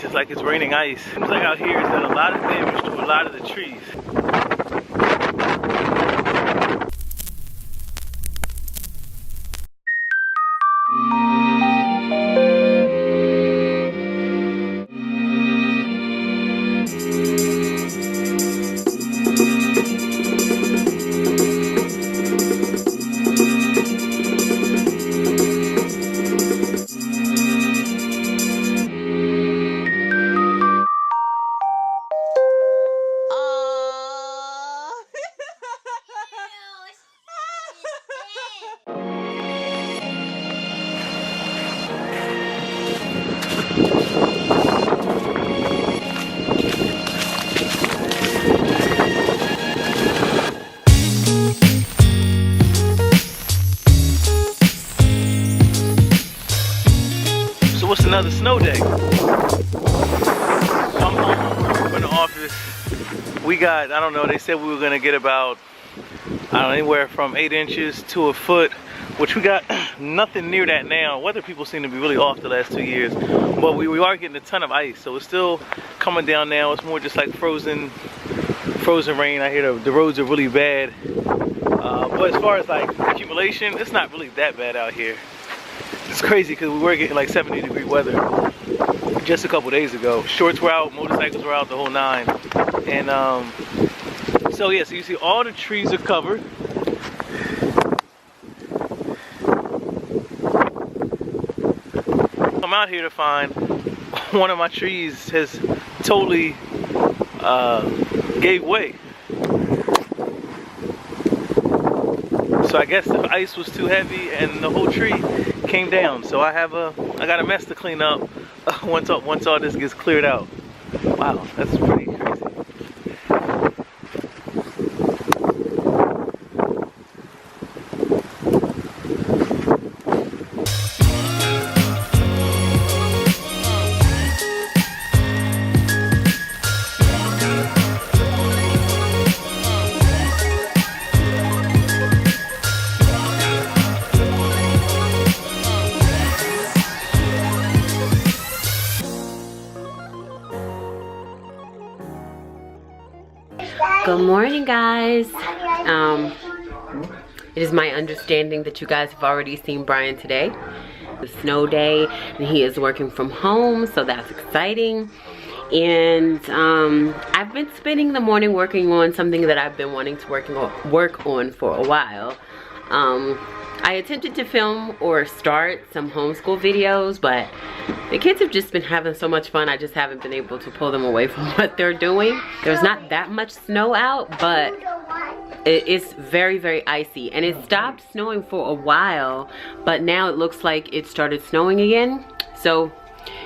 just like it's raining ice. Seems like out here it's done a lot of damage to a lot of the trees. What's another snow day? So I'm home from the office. We got, I don't know, they said we were gonna get about, I don't know, anywhere from 8 inches to a foot, which we got nothing near that now. Weather people seem to be really off the last 2 years, but we are getting a ton of ice, so it's still coming down now. It's more just like frozen rain. I hear the roads are really bad, but as far as like accumulation, it's not really that bad out here. It's crazy because we were getting like 70-degree weather just a couple days ago. Shorts were out, motorcycles were out, the whole nine. And so yeah, so you see all the trees are covered. I'm out here to find one of my trees has totally gave way. So I guess the ice was too heavy and the whole tree came down. So I got a mess to clean up once all this gets cleared out. Wow, that's pretty crazy. Good morning, guys. It is my understanding that you guys have already seen Brian today. It's a snow day and he is working from home, so that's exciting. And I've been spending the morning working on something that I've been wanting to work on for a while. I attempted to film or start some homeschool videos, but the kids have just been having so much fun. I just haven't been able to pull them away from what they're doing. There's not that much snow out, but it's very, very icy. And it stopped snowing for a while, but now it looks like it started snowing again. So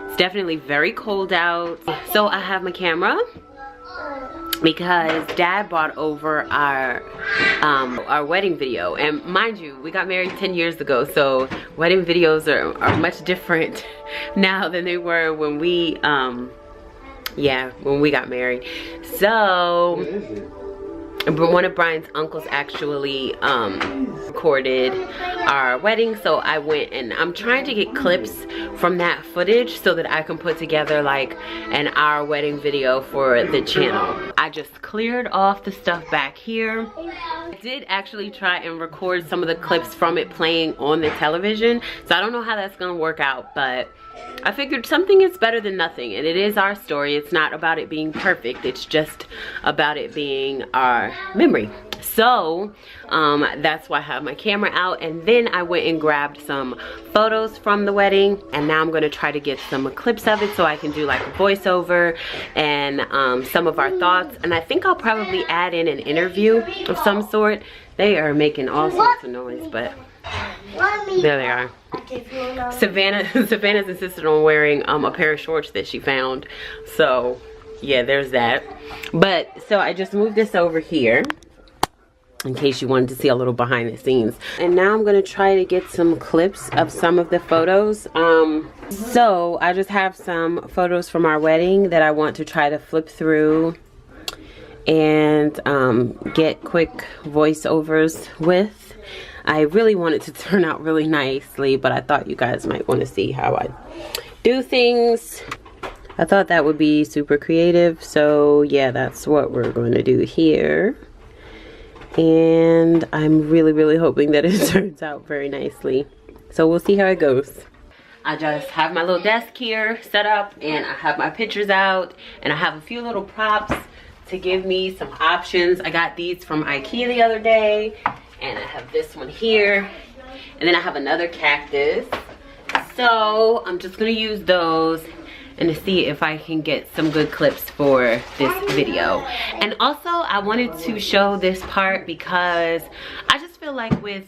it's definitely very cold out. So I have my camera because Dad brought over our wedding video, and mind you, we got married 10 years ago, so wedding videos are much different now than they were when we when we got married. So one of Brian's uncles actually recorded our wedding, so I went and I'm trying to get clips from that footage so that I can put together like our wedding video for the channel. I just cleared off the stuff back here. I did actually try and record some of the clips from it playing on the television, so I don't know how that's gonna work out, but I figured something is better than nothing, and it is our story. It's not about it being perfect, it's just about it being our memory. So that's why I have my camera out, and then I went and grabbed some photos from the wedding, and now I'm gonna try to get some clips of it so I can do like a voiceover and some of our thoughts. And I think I'll probably add in an interview of some sort. They are making all sorts of noise, but there they are. Savannah's insisted on wearing a pair of shorts that she found, so yeah, there's that. But so I just moved this over here in case you wanted to see a little behind the scenes, and now I'm gonna try to get some clips of some of the photos. So I just have some photos from our wedding that I want to try to flip through and get quick voiceovers with. I really want it to turn out really nicely, but I thought you guys might want to see how I do things. I thought that would be super creative, so yeah, that's what we're going to do here. And I'm really hoping that it turns out very nicely. So we'll see how it goes. I just have my little desk here set up, and I have my pictures out, and I have a few little props to give me some options. I got these from IKEA the other day, and I have this one here, and then I have another cactus. So I'm just gonna use those and to see if I can get some good clips for this video. And also I wanted to show this part because I just feel like with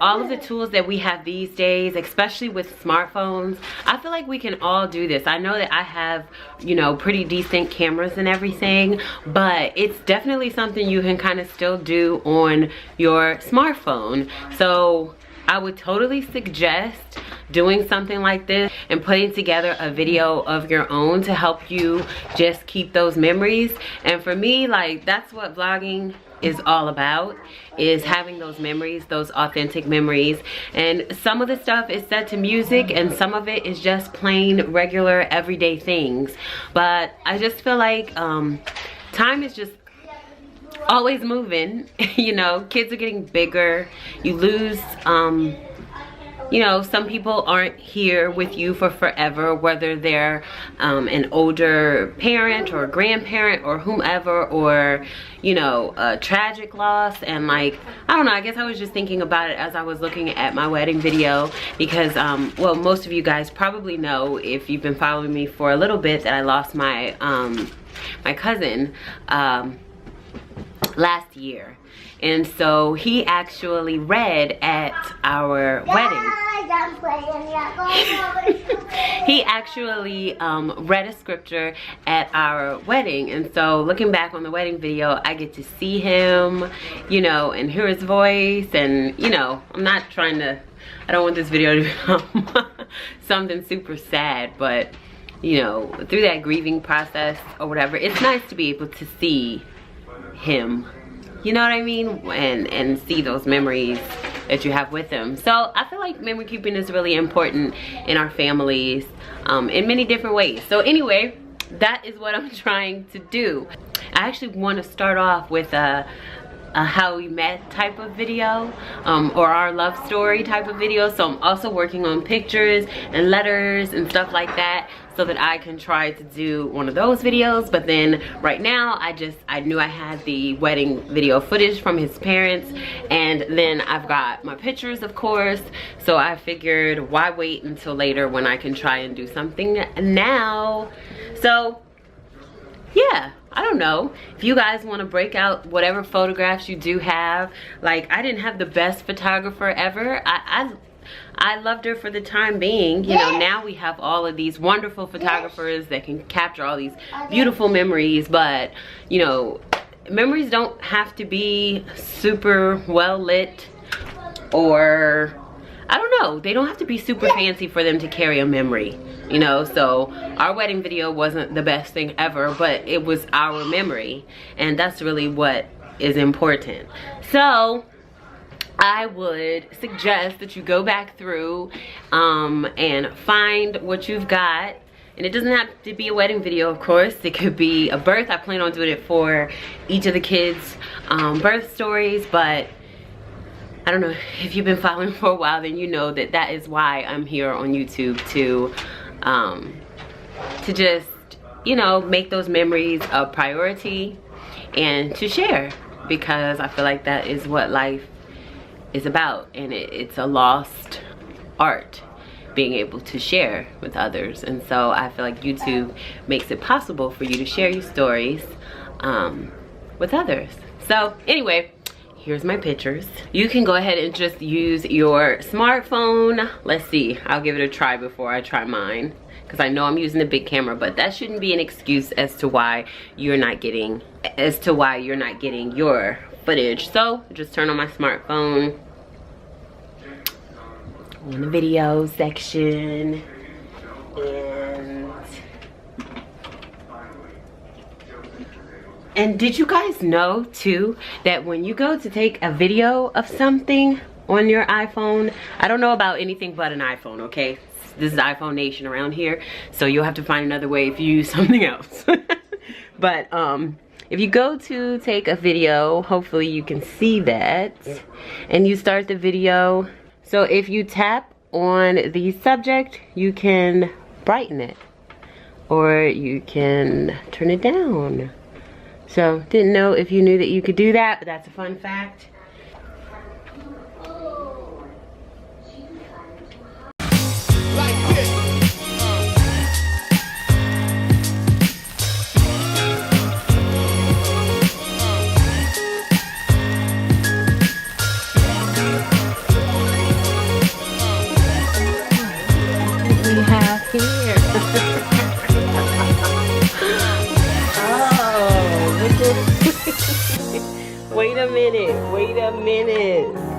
all of the tools that we have these days, especially with smartphones, I feel like we can all do this. I know that I have, you know, pretty decent cameras and everything, but it's definitely something you can kind of still do on your smartphone. So I would totally suggest doing something like this and putting together a video of your own to help you just keep those memories. And for me, like, that's what vlogging is all about, is having those memories, those authentic memories. And some of the stuff is set to music and some of it is just plain regular everyday things. But I just feel like time is just always moving. You know, kids are getting bigger, you lose you know, some people aren't here with you for forever, whether they're an older parent or a grandparent or whomever, or, you know, a tragic loss. And like, I don't know, I guess I was just thinking about it as I was looking at my wedding video, because well, most of you guys probably know, if you've been following me for a little bit, that I lost my my cousin last year. And so he actually read at our wedding. He actually read a scripture at our wedding. And so looking back on the wedding video, I get to see him, you know, and hear his voice. And, you know, I'm not trying to, I don't want this video to become something super sad, but, you know, through that grieving process or whatever, it's nice to be able to see him, you know what I mean, and see those memories that you have with him. So I feel like memory keeping is really important in our families in many different ways. So anyway, that is what I'm trying to do. I actually want to start off with a how we met type of video, or our love story type of video. So I'm also working on pictures and letters and stuff like that, so that I can try to do one of those videos. But then right now I knew I had the wedding video footage from his parents, and then I've got my pictures, of course. So I figured, why wait until later when I can try and do something now? So yeah, I don't know. If you guys want to break out whatever photographs you do have. Like, I didn't have the best photographer ever. I loved her for the time being. You know, now we have all of these wonderful photographers that can capture all these beautiful memories. But, you know, memories don't have to be super well lit, or, I don't know, they don't have to be super fancy for them to carry a memory, you know. So our wedding video wasn't the best thing ever, but it was our memory, and that's really what is important. So I would suggest that you go back through and find what you've got. And it doesn't have to be a wedding video, of course. It could be a birth. I plan on doing it for each of the kids' birth stories. But I don't know, if you've been following for a while, then you know that that is why I'm here on YouTube, to just, you know, make those memories a priority and to share, because I feel like that is what life is about, and it's a lost art, being able to share with others. And so I feel like YouTube makes it possible for you to share your stories with others. So anyway, here's my pictures. You can go ahead and just use your smartphone. Let's see, I'll give it a try before I try mine, because I know I'm using a big camera, but that shouldn't be an excuse as to why you're not getting your footage. So just turn on my smartphone in the video section, and did you guys know too that when you go to take a video of something on your iPhone, I don't know about anything but an iPhone, okay? this is iPhone Nation around here, so you'll have to find another way if you use something else. But if you go to take a video, hopefully you can see that, and you start the video. So if you tap on the subject, you can brighten it, or you can turn it down. So didn't know if you knew that you could do that, but that's a fun fact. We have here. Oh, look at wait a minute, wait a minute.